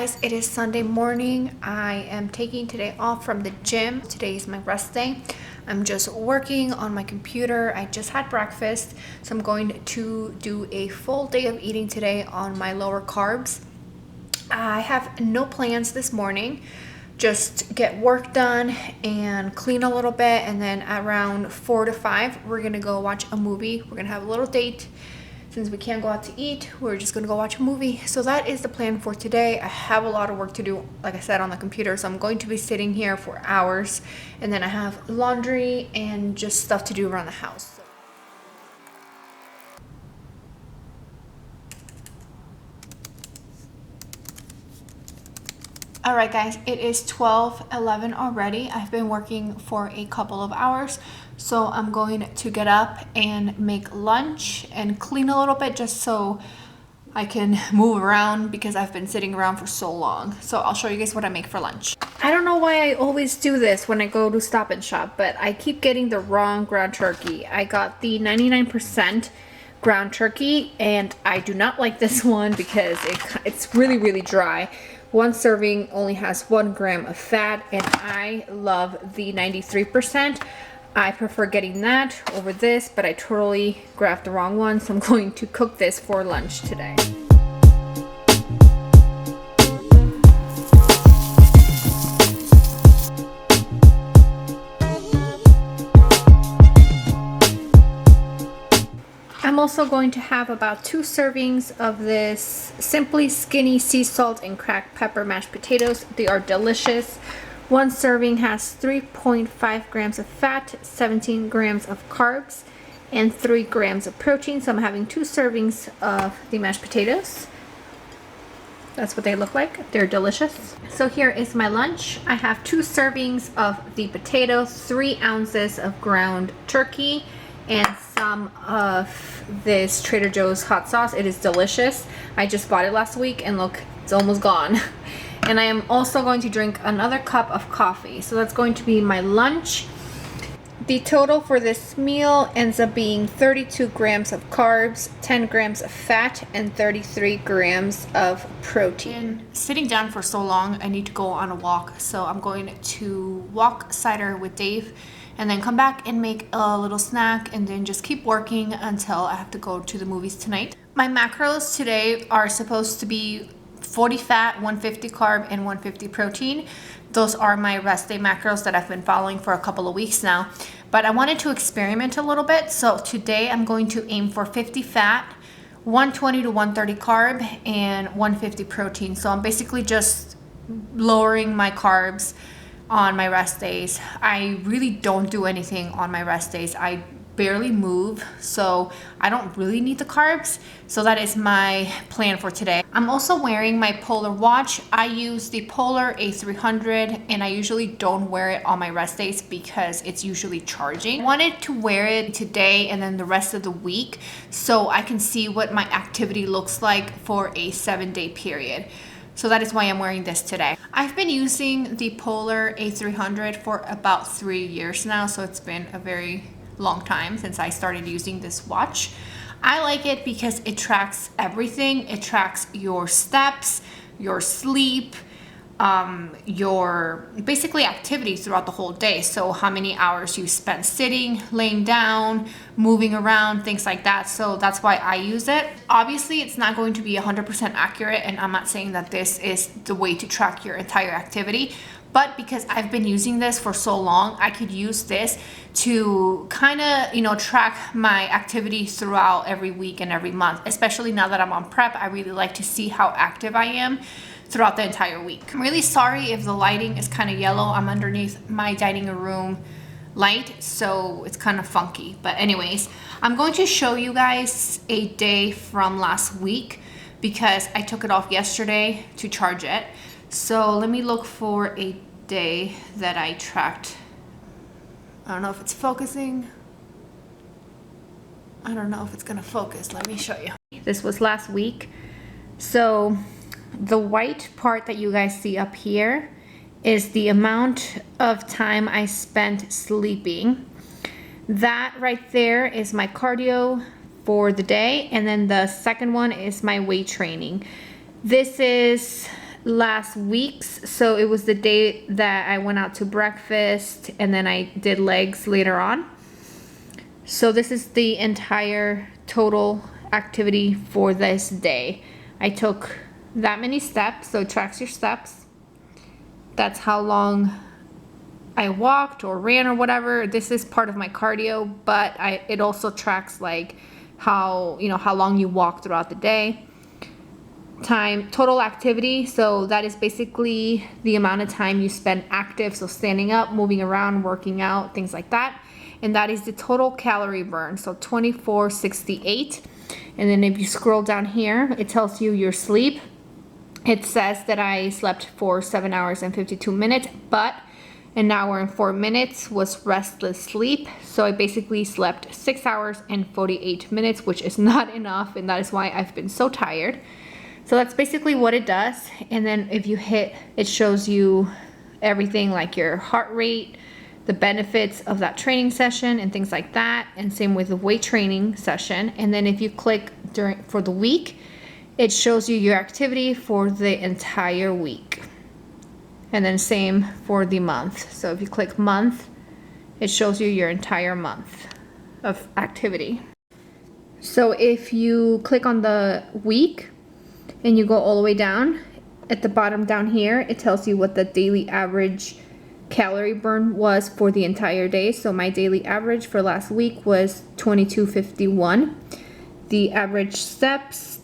guys, it is Sunday morning. I am taking today off from the gym. Today is my rest day. I'm just working on my computer. I just had breakfast, so I'm going to do a full day of eating today on my lower carbs. I have no plans this morning. Just get work done and clean a little bit, and then around 4 to 5 we're gonna go watch a movie. We're gonna have a little date. Since we can't go out to eat, we're just gonna go watch a movie. So that is the plan for today. I have a lot of work to do, like I said, on the computer, so I'm going to be sitting here for hours, and then I have laundry and just stuff to do around the house. All right, guys, it is 12:11 already. I've been working for a couple of hours, so I'm going to get up and make lunch and clean a little bit just so I can move around because I've been sitting around for so long. So I'll show you guys what I make for lunch. I don't know why I always do this when I go to Stop and Shop, but I keep getting the wrong ground turkey. I got the 99% ground turkey, and I do not like this one because it's really dry. One serving only has 1 gram of fat, and I love the 93%. I prefer getting that over this, but I totally grabbed the wrong one, so I'm going to cook this for lunch today. I'm also going to have about 2 servings of this Simply Skinny sea salt and cracked pepper mashed potatoes. They are delicious. One serving has 3.5 grams of fat, 17 grams of carbs, and 3 grams of protein. So I'm having 2 servings of the mashed potatoes. That's what they look like. They're delicious. So here is my lunch. I have 2 servings of the potatoes, 3 ounces of ground turkey, and some of this Trader Joe's hot sauce. It is delicious. I just bought it last week, and look, it's almost gone. And I am also going to drink another cup of coffee. So that's going to be my lunch. The total for this meal ends up being 32 grams of carbs, 10 grams of fat, and 33 grams of protein. Sitting down for so long, I need to go on a walk. So I'm going to walk cider with Dave, and then come back and make a little snack, and then just keep working until I have to go to the movies tonight. My macros today are supposed to be 40 fat, 150 carb, and 150 protein. Those are my rest day macros that I've been following for a couple of weeks now. But I wanted to experiment a little bit, so today I'm going to aim for 50 fat, 120 to 130 carb, and 150 protein. So I'm basically just lowering my carbs on my rest days. I really don't do anything on my rest days. I barely move, so I don't really need the carbs. So that is my plan for today. I'm also wearing my Polar watch. I use the Polar a300, and I usually don't wear it on my rest days because it's usually charging. I wanted to wear it today and then the rest of the week so I can see what my activity looks like for a 7-day period. So that is why I'm wearing this today. I've been using the Polar a300 for about 3 years now, so it's been a very long time since I started using this watch. I like it because it tracks everything. It tracks your steps, your sleep, your basically activities throughout the whole day. So how many hours you spend sitting, laying down, moving around, things like that. So that's why I use it. Obviously, it's not going to be 100% accurate, and I'm not saying that this is the way to track your entire activity. But because I've been using this for so long, I could use this to kind of, track my activity throughout every week and every month. Especially now that I'm on prep, I really like to see how active I am throughout the entire week. I'm really sorry if the lighting is kind of yellow. I'm underneath my dining room light, so it's kind of funky. But anyways, I'm going to show you guys a day from last week because I took it off yesterday to charge it. So let me look for a day that I tracked. I don't know if it's focusing. I don't know if it's gonna focus. Let me show you. This was last week. So the white part that you guys see up here is the amount of time I spent sleeping. That right there is my cardio for the day, and then the second one is my weight training. This is last week's. So it was the day that I went out to breakfast and then I did legs later on. So this is the entire total activity for this day. I took that many steps, so it tracks your steps. That's how long I walked or ran or whatever. This is part of my cardio, but it also tracks like how long you walk throughout the day. Time, total activity, so that is basically the amount of time you spend active, so standing up, moving around, working out, things like that. And that is the total calorie burn, so 2468. And then if you scroll down here, it tells you your sleep. It says that I slept for 7 hours and 52 minutes, but an hour and 4 minutes was restless sleep. So I basically slept 6 hours and 48 minutes, which is not enough, and that is why I've been so tired. So that's basically what it does. And then if you hit, it shows you everything like your heart rate, the benefits of that training session and things like that. And same with the weight training session. And then if you click for the week, it shows you your activity for the entire week. And then same for the month. So if you click month, it shows you your entire month of activity. So if you click on the week, and you go all the way down, at the bottom down here, it tells you what the daily average calorie burn was for the entire day. So my daily average for last week was 2251. The average steps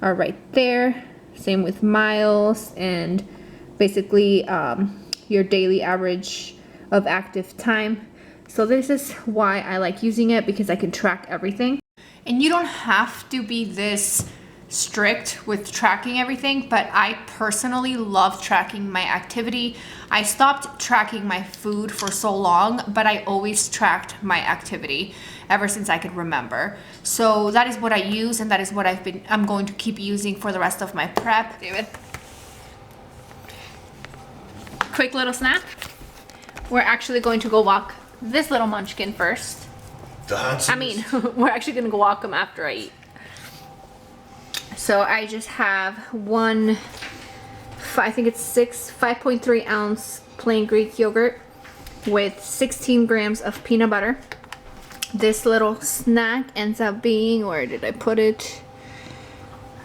are right there. Same with miles and basically your daily average of active time. So this is why I like using it, because I can track everything. And you don't have to be this strict with tracking everything, but I personally love tracking my activity. I stopped tracking my food for so long, but I always tracked my activity ever since I could remember. So that is what I use, and that is what I'm going to keep using for the rest of my prep. David, quick little snack. We're actually going to go walk this little munchkin first. I mean, we're actually gonna go walk him after I eat. So I just have I think it's 5.3 ounce plain Greek yogurt with 16 grams of peanut butter. This little snack ends up being, where did I put it?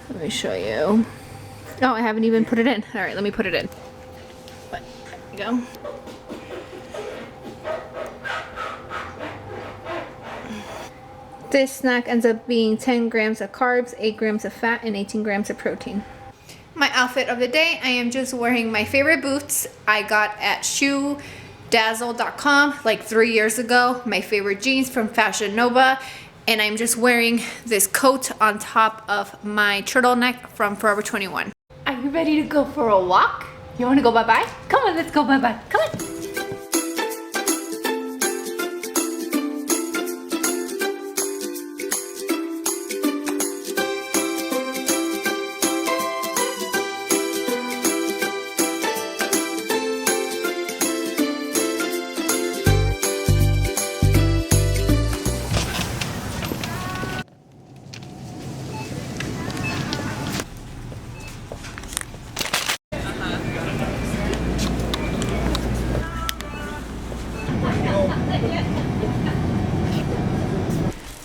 Let me show you. Oh, I haven't even put it in. All right, let me put it in. But there we go. This snack ends up being 10 grams of carbs, 8 grams of fat, and 18 grams of protein. My outfit of the day, I am just wearing my favorite boots I got at shoedazzle.com like 3 years ago. My favorite jeans from Fashion Nova. And I'm just wearing this coat on top of my turtleneck from Forever 21. Are you ready to go for a walk? You want to go bye-bye? Come on, let's go bye-bye. Come on.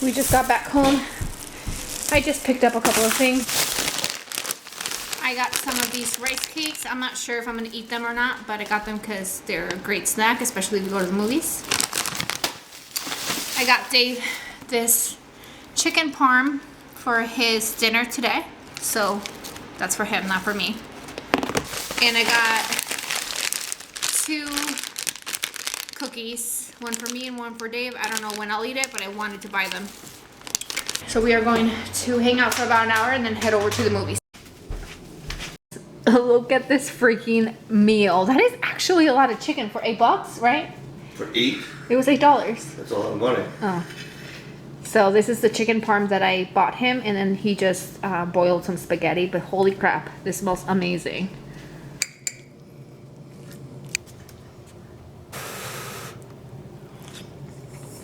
We just got back home. I just picked up a couple of things. I got some of these rice cakes. I'm not sure if I'm gonna eat them or not, but I got them because they're a great snack, especially if you go to the movies. I got Dave this chicken parm for his dinner today. So that's for him, not for me. And I got 2 cookies, one for me and one for Dave. I don't know when I'll eat it, but I wanted to buy them. So we are going to hang out for about an hour and then head over to the movies. Look at this freaking meal. That is actually a lot of chicken for $8, right? For 8? It was $8. That's a lot of money. Oh. So this is the chicken parm that I bought him, and then he just boiled some spaghetti, but holy crap, this smells amazing.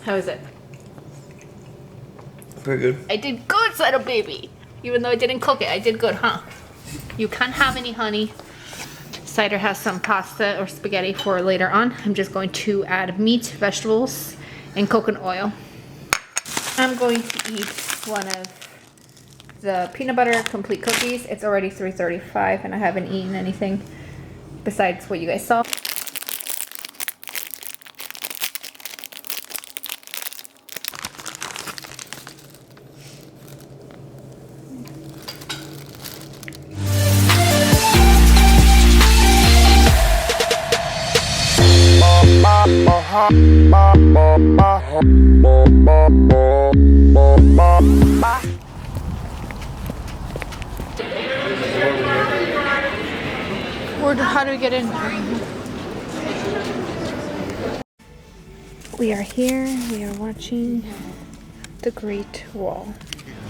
How is it? Very good. I did good, son of baby. Even though I didn't cook it, I did good, huh? You can't have any honey. Cider has some pasta or spaghetti for later on. I'm just going to add meat, vegetables, and coconut oil. I'm going to eat one of the peanut butter complete cookies. It's already 3:35 and I haven't eaten anything besides what you guys saw. How do we get in? We are here. We are watching The Great Wall.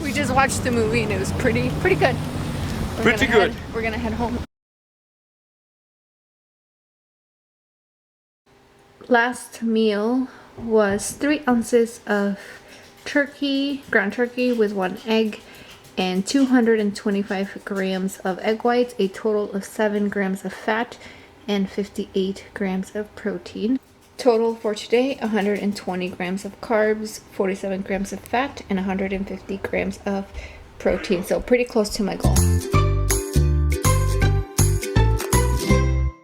We just watched the movie and it was pretty good. We're gonna head home. Last meal was 3 ounces of turkey, ground turkey with 1 egg, and 225 grams of egg whites, a total of 7 grams of fat and 58 grams of protein. Total for today, 120 grams of carbs, 47 grams of fat, and 150 grams of protein. So pretty close to my goal.